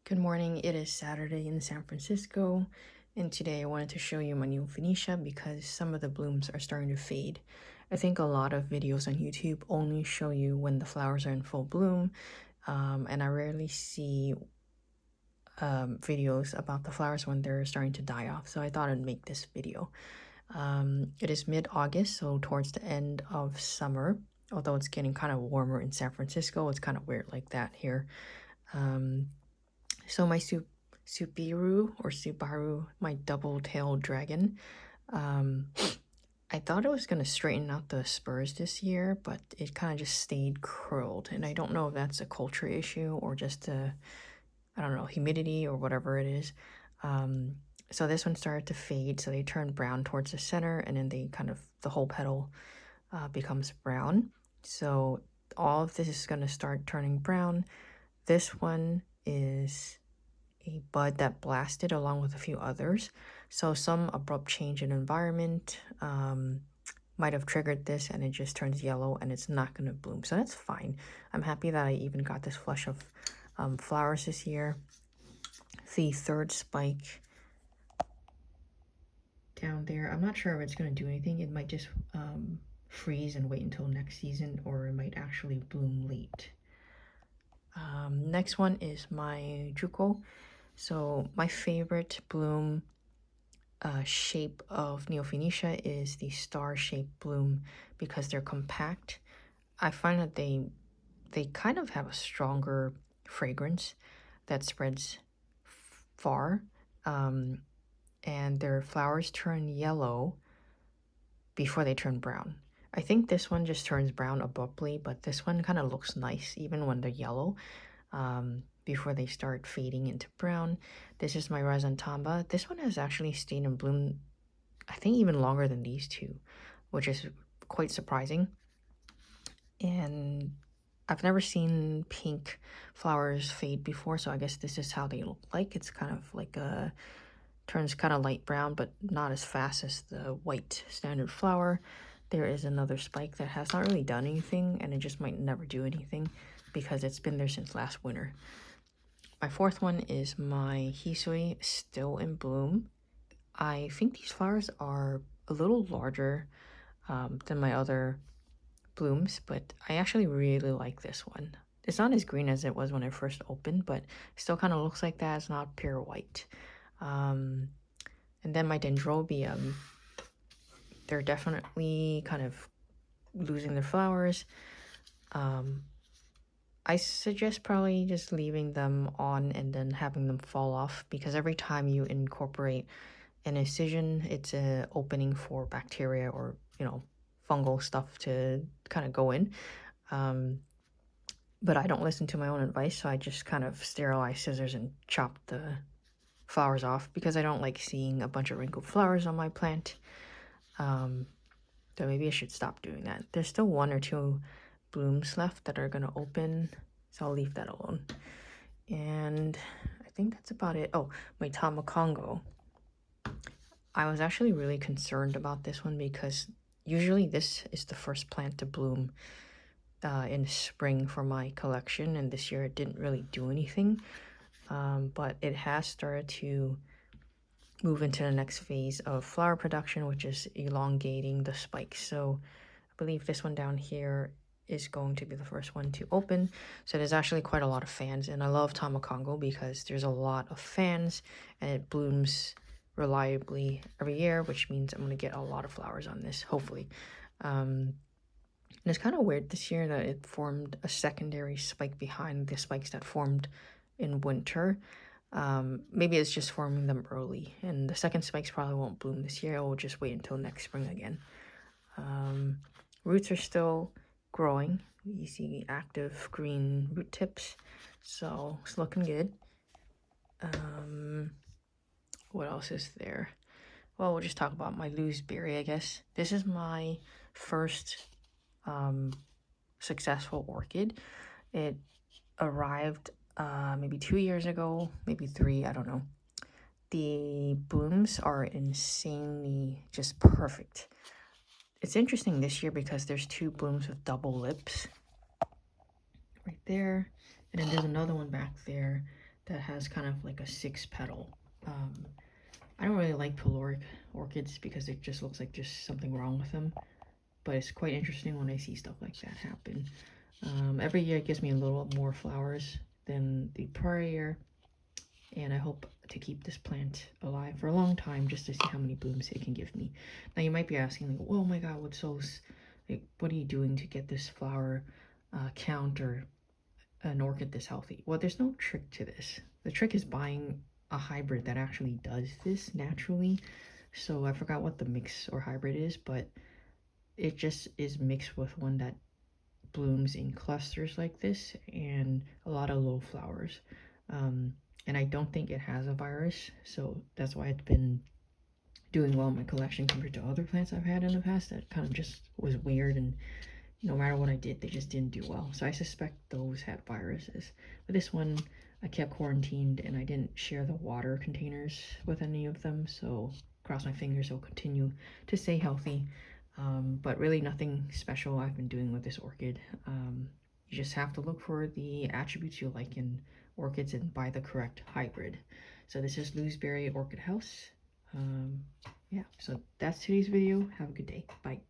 Good morning, it is Saturday in San Francisco, and today I wanted to show you my Neofinetia because some of the blooms are starting to fade. I think a lot of videos on YouTube only show you when the flowers are in full bloom, and I rarely see videos about the flowers when they're starting to die off, so I thought I'd make this video. It is mid-August, so towards the end of summer, although it's getting kind of warmer in San Francisco. It's kind of weird like that here. So my Subaru, my double-tailed dragon, um, I thought it was going to straighten out the spurs this year, but it kind of just stayed curled. And I don't know if that's a culture issue or just I don't know, humidity or whatever it is. So this one started to fade, so they turned brown towards the center, and then the whole petal becomes brown. So all of this is going to start turning brown. This one is a bud that blasted along with a few others. So some abrupt change in environment might have triggered this, and it just turns yellow and it's not going to bloom. So that's fine. I'm happy that I even got this flush of flowers this year. The third spike down there, I'm not sure if it's going to do anything. It might just freeze and wait until next season, or it might actually bloom late. Next one is my Juko. So my favorite bloom shape of Neofinetia is the star-shaped bloom because they're compact. I find that they kind of have a stronger fragrance that spreads far, and their flowers turn yellow before they turn brown. I think this one just turns brown abruptly, but this one kind of looks nice even when they're yellow. Before they start fading into brown. This is my Razantamba. This one has actually stayed in bloom, I think, even longer than these two, which is quite surprising. And I've never seen pink flowers fade before, so I guess this is how they look like. It's kind of like turns kind of light brown, but not as fast as the white standard flower. There is another spike that has not really done anything, and it just might never do anything because it's been there since last winter. My fourth one is my Hisui, still in bloom. I think these flowers are a little larger than my other blooms, but I actually really like this one. It's not as green as it was when I first opened, but still kind of looks like that. It's not pure white. And then my Dendrobium, they're definitely kind of losing their flowers. I suggest probably just leaving them on and then having them fall off, because every time you incorporate an incision, it's an opening for bacteria or, fungal stuff to kind of go in. But I don't listen to my own advice, so I just kind of sterilize scissors and chop the flowers off because I don't like seeing a bunch of wrinkled flowers on my plant. So maybe I should stop doing that. There's still one or two blooms left that are going to open, so I'll leave that alone. And I think that's about it. Oh, my Tamakongo. I was actually really concerned about this one because usually this is the first plant to bloom in spring for my collection, and this year it didn't really do anything. But it has started to move into the next phase of flower production, which is elongating the spikes. So I believe this one down here is going to be the first one to open. So there's actually quite a lot of fans, and I love Tamakongo because there's a lot of fans and it blooms reliably every year, which means I'm going to get a lot of flowers on this, hopefully. And it's kind of weird this year that it formed a secondary spike behind the spikes that formed in winter. Maybe it's just forming them early, and the second spikes probably won't bloom this year. I'll just wait until next spring again. Roots are still growing. You see active green root tips, so it's looking good. What else is there? Well, we'll just talk about my looseberry, I guess. This is my first successful orchid. It arrived maybe 2 years ago, maybe 3, I don't know. The blooms are insanely just perfect. It's interesting this year because there's 2 blooms with double lips right there, and then there's another one back there that has kind of like a 6-petal. I don't really like pyloric orchids because it just looks like just something wrong with them. But it's quite interesting when I see stuff like that happen. Every year it gives me a little more flowers than the prior year. And I hope to keep this plant alive for a long time just to see how many blooms it can give me. Now you might be asking, like, oh my god, like, what are you doing to get this flower count or an orchid this healthy? Well, there's no trick to this. The trick is buying a hybrid that actually does this naturally. So I forgot what the mix or hybrid is, but it just is mixed with one that blooms in clusters like this and a lot of low flowers. And I don't think it has a virus, so that's why it's been doing well in my collection compared to other plants I've had in the past that kind of just was weird, and no matter what I did, they just didn't do well. So I suspect those had viruses. But this one, I kept quarantined and I didn't share the water containers with any of them, so cross my fingers it'll continue to stay healthy. But really nothing special I've been doing with this orchid. You just have to look for the attributes you like in orchids and buy the correct hybrid. So this is Looseberry Orchid House. Yeah, so that's today's video. Have a good day. Bye.